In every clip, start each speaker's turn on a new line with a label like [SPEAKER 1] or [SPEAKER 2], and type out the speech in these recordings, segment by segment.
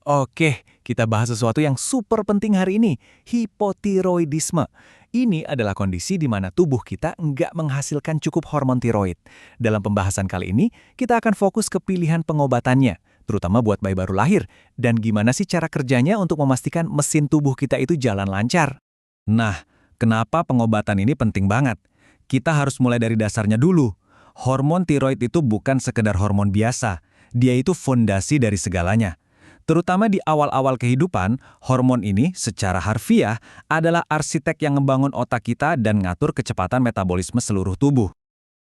[SPEAKER 1] Oke, kita bahas sesuatu yang super penting hari ini, hipotiroidisme. Ini adalah kondisi di mana tubuh kita nggak menghasilkan cukup hormon tiroid. Dalam pembahasan kali ini, kita akan fokus ke pilihan pengobatannya, terutama buat bayi baru lahir, dan gimana sih cara kerjanya untuk memastikan mesin tubuh kita itu jalan lancar. Nah, kenapa pengobatan ini penting banget? Kita harus mulai dari dasarnya dulu. Hormon tiroid itu bukan sekedar hormon biasa, dia itu fondasi dari segalanya. Terutama di awal-awal kehidupan, hormon ini secara harfiah adalah arsitek yang membangun otak kita dan ngatur kecepatan metabolisme seluruh tubuh.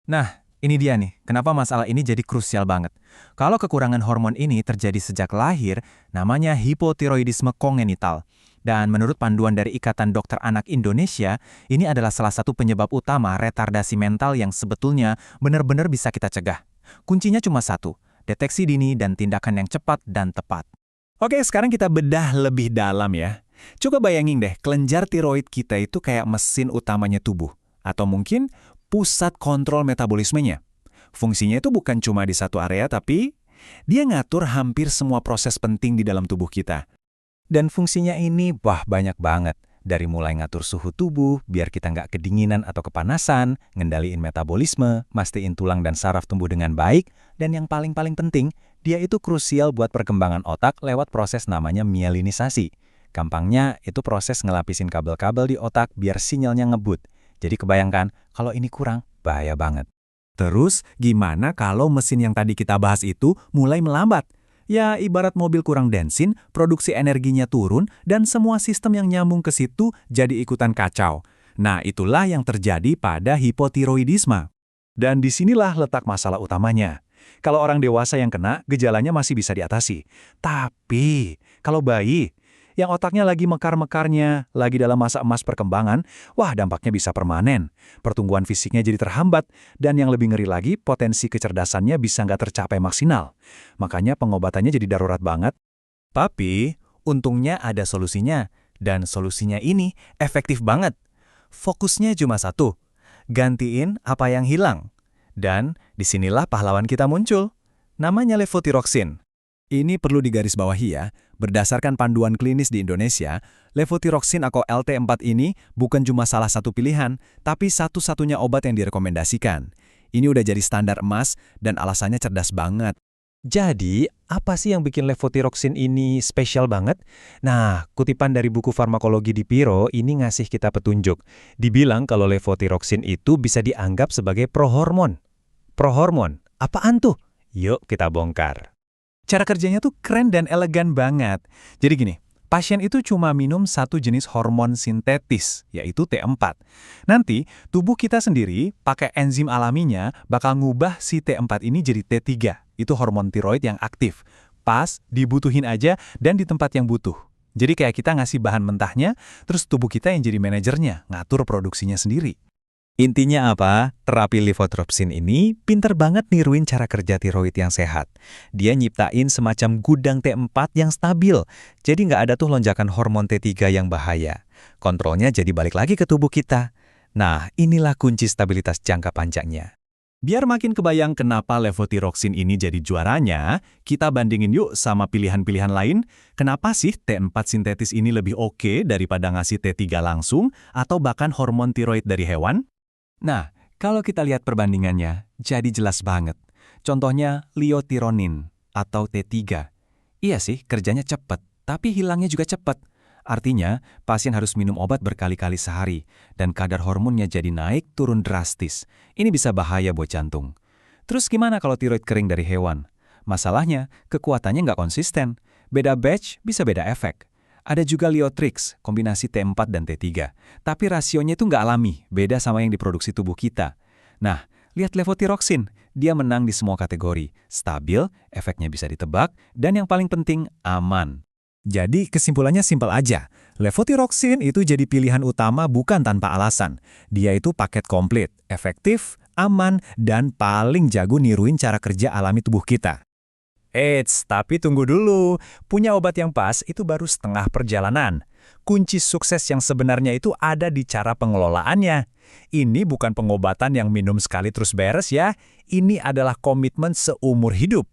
[SPEAKER 1] Nah, ini dia nih, kenapa masalah ini jadi krusial banget. Kalau kekurangan hormon ini terjadi sejak lahir, namanya hipotiroidisme kongenital. Dan menurut panduan dari Ikatan Dokter Anak Indonesia, ini adalah salah satu penyebab utama retardasi mental yang sebetulnya benar-benar bisa kita cegah. Kuncinya cuma satu, deteksi dini dan tindakan yang cepat dan tepat. Oke, sekarang kita bedah lebih dalam ya. Coba bayangin deh, kelenjar tiroid kita itu kayak mesin utamanya tubuh. Atau mungkin pusat kontrol metabolismenya. Fungsinya itu bukan cuma di satu area, tapi dia ngatur hampir semua proses penting di dalam tubuh kita. Dan fungsinya ini, banyak banget. Dari mulai ngatur suhu tubuh, biar kita nggak kedinginan atau kepanasan, ngendaliin metabolisme, mastiin tulang dan saraf tumbuh dengan baik, dan yang paling-paling penting, dia itu krusial buat perkembangan otak lewat proses namanya mielinisasi. Gampangnya, itu proses ngelapisin kabel-kabel di otak biar sinyalnya ngebut. Jadi kebayangkan, kalau ini kurang, bahaya banget. Terus, gimana kalau mesin yang tadi kita bahas itu mulai melambat? Ya, ibarat mobil kurang bensin, produksi energinya turun, dan semua sistem yang nyambung ke situ jadi ikutan kacau. Nah, itulah yang terjadi pada hipotiroidisme. Dan disinilah letak masalah utamanya. Kalau orang dewasa yang kena, gejalanya masih bisa diatasi. Tapi, kalau bayi, yang otaknya lagi mekar-mekarnya, lagi dalam masa emas perkembangan, dampaknya bisa permanen. Pertumbuhan fisiknya jadi terhambat, dan yang lebih ngeri lagi, potensi kecerdasannya bisa nggak tercapai maksimal. Makanya pengobatannya jadi darurat banget. Tapi, untungnya ada solusinya, dan solusinya ini efektif banget. Fokusnya cuma satu, gantiin apa yang hilang. Dan disinilah pahlawan kita muncul. Namanya levotiroxin. Ini perlu digarisbawahi ya, berdasarkan panduan klinis di Indonesia, levotiroxin atau LT4 ini bukan cuma salah satu pilihan, tapi satu-satunya obat yang direkomendasikan. Ini udah jadi standar emas dan alasannya cerdas banget. Jadi, apa sih yang bikin levotiroxin ini spesial banget? Nah, kutipan dari buku farmakologi di Piro ini ngasih kita petunjuk. Dibilang kalau levotiroxin itu bisa dianggap sebagai prohormon. Prohormon? Apaan tuh? Yuk kita bongkar. Cara kerjanya tuh keren dan elegan banget. Jadi gini, pasien itu cuma minum satu jenis hormon sintetis, yaitu T4. Nanti, tubuh kita sendiri pakai enzim alaminya bakal ngubah si T4 ini jadi T3. Itu hormon tiroid yang aktif. Pas, dibutuhin aja, dan di tempat yang butuh. Jadi kayak kita ngasih bahan mentahnya, terus tubuh kita yang jadi manajernya, ngatur produksinya sendiri. Intinya apa? Terapi levotiroxin ini pinter banget niruin cara kerja tiroid yang sehat. Dia nyiptain semacam gudang T4 yang stabil, jadi nggak ada tuh lonjakan hormon T3 yang bahaya. Kontrolnya jadi balik lagi ke tubuh kita. Nah, inilah kunci stabilitas jangka panjangnya. Biar makin kebayang kenapa levotiroxin ini jadi juaranya, kita bandingin yuk sama pilihan-pilihan lain. Kenapa sih T4 sintetis ini lebih oke daripada ngasih T3 langsung atau bahkan hormon tiroid dari hewan? Nah, kalau kita lihat perbandingannya, jadi jelas banget. Contohnya liothyronin atau T3. Iya sih, kerjanya cepat, tapi hilangnya juga cepat. Artinya, pasien harus minum obat berkali-kali sehari, dan kadar hormonnya jadi naik turun drastis. Ini bisa bahaya buat jantung. Terus gimana kalau tiroid kering dari hewan? Masalahnya, kekuatannya nggak konsisten. Beda batch bisa beda efek. Ada juga Liotrix, kombinasi T4 dan T3. Tapi rasionya itu nggak alami, beda sama yang diproduksi tubuh kita. Nah, lihat levotiroxin, dia menang di semua kategori. Stabil, efeknya bisa ditebak, dan yang paling penting, aman. Jadi kesimpulannya simpel aja, levotiroxin itu jadi pilihan utama bukan tanpa alasan. Dia itu paket komplit, efektif, aman, dan paling jago niruin cara kerja alami tubuh kita. Eits, tapi tunggu dulu. Punya obat yang pas itu baru setengah perjalanan. Kunci sukses yang sebenarnya itu ada di cara pengelolaannya. Ini bukan pengobatan yang minum sekali terus beres ya. Ini adalah komitmen seumur hidup.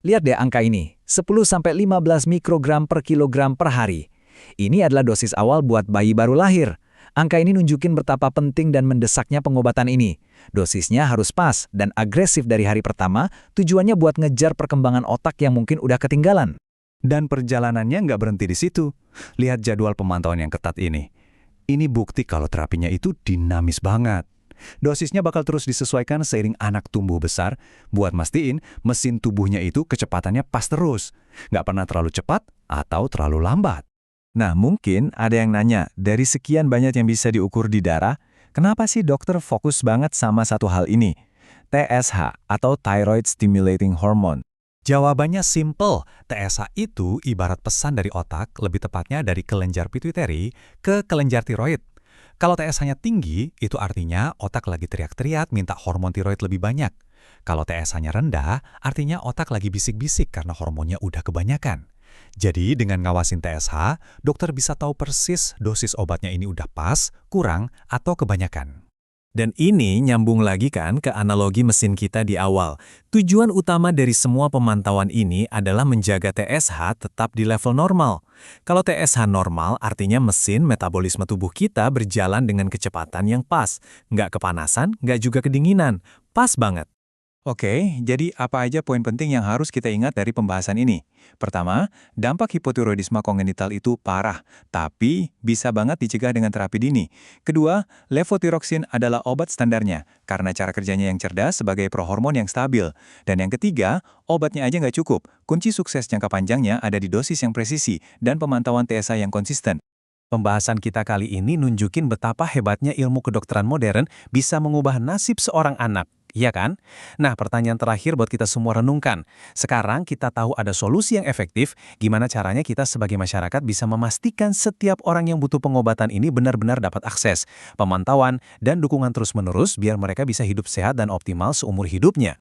[SPEAKER 2] Lihat deh angka ini, 10–15 mikrogram per kilogram per hari. Ini adalah dosis awal buat bayi baru lahir. Angka ini nunjukin betapa penting dan mendesaknya pengobatan ini. Dosisnya harus pas dan agresif dari hari pertama, tujuannya buat ngejar perkembangan otak yang mungkin udah ketinggalan.
[SPEAKER 1] Dan perjalanannya nggak berhenti di situ. Lihat jadwal pemantauan yang ketat ini. Ini bukti kalau terapinya itu dinamis banget. Dosisnya bakal terus disesuaikan seiring anak tumbuh besar, buat mastiin mesin tubuhnya itu kecepatannya pas terus. Nggak pernah terlalu cepat atau terlalu lambat. Nah, mungkin ada yang nanya, dari sekian banyak yang bisa diukur di darah, kenapa sih dokter fokus banget sama satu hal ini? TSH atau Thyroid Stimulating Hormone. Jawabannya simple. TSH itu ibarat pesan dari otak, lebih tepatnya dari kelenjar pituitari ke kelenjar tiroid. Kalau TSH-nya tinggi, itu artinya otak lagi teriak-teriak minta hormon tiroid lebih banyak. Kalau TSH-nya rendah, artinya otak lagi bisik-bisik karena hormonnya udah kebanyakan. Jadi dengan ngawasin TSH, dokter bisa tahu persis dosis obatnya ini udah pas, kurang, atau kebanyakan. Dan ini nyambung lagi kan ke analogi mesin kita di awal. Tujuan utama dari semua pemantauan ini adalah menjaga TSH tetap di level normal. Kalau TSH normal, artinya mesin metabolisme tubuh kita berjalan dengan kecepatan yang pas. Nggak kepanasan, nggak juga kedinginan. Pas banget. Oke, jadi apa aja poin penting yang harus kita ingat dari pembahasan ini? Pertama, dampak hipotiroidisme kongenital itu parah, tapi bisa banget dicegah dengan terapi dini. Kedua, levothyroxine adalah obat standarnya, karena cara kerjanya yang cerdas sebagai prohormon yang stabil. Dan yang ketiga, obatnya aja nggak cukup. Kunci sukses jangka panjangnya ada di dosis yang presisi dan pemantauan TSH yang konsisten. Pembahasan kita kali ini nunjukin betapa hebatnya ilmu kedokteran modern bisa mengubah nasib seorang anak. Iya kan? Nah, pertanyaan terakhir buat kita semua renungkan. Sekarang kita tahu ada solusi yang efektif, gimana caranya kita sebagai masyarakat bisa memastikan setiap orang yang butuh pengobatan ini benar-benar dapat akses, pemantauan, dan dukungan terus-menerus biar mereka bisa hidup sehat dan optimal seumur hidupnya.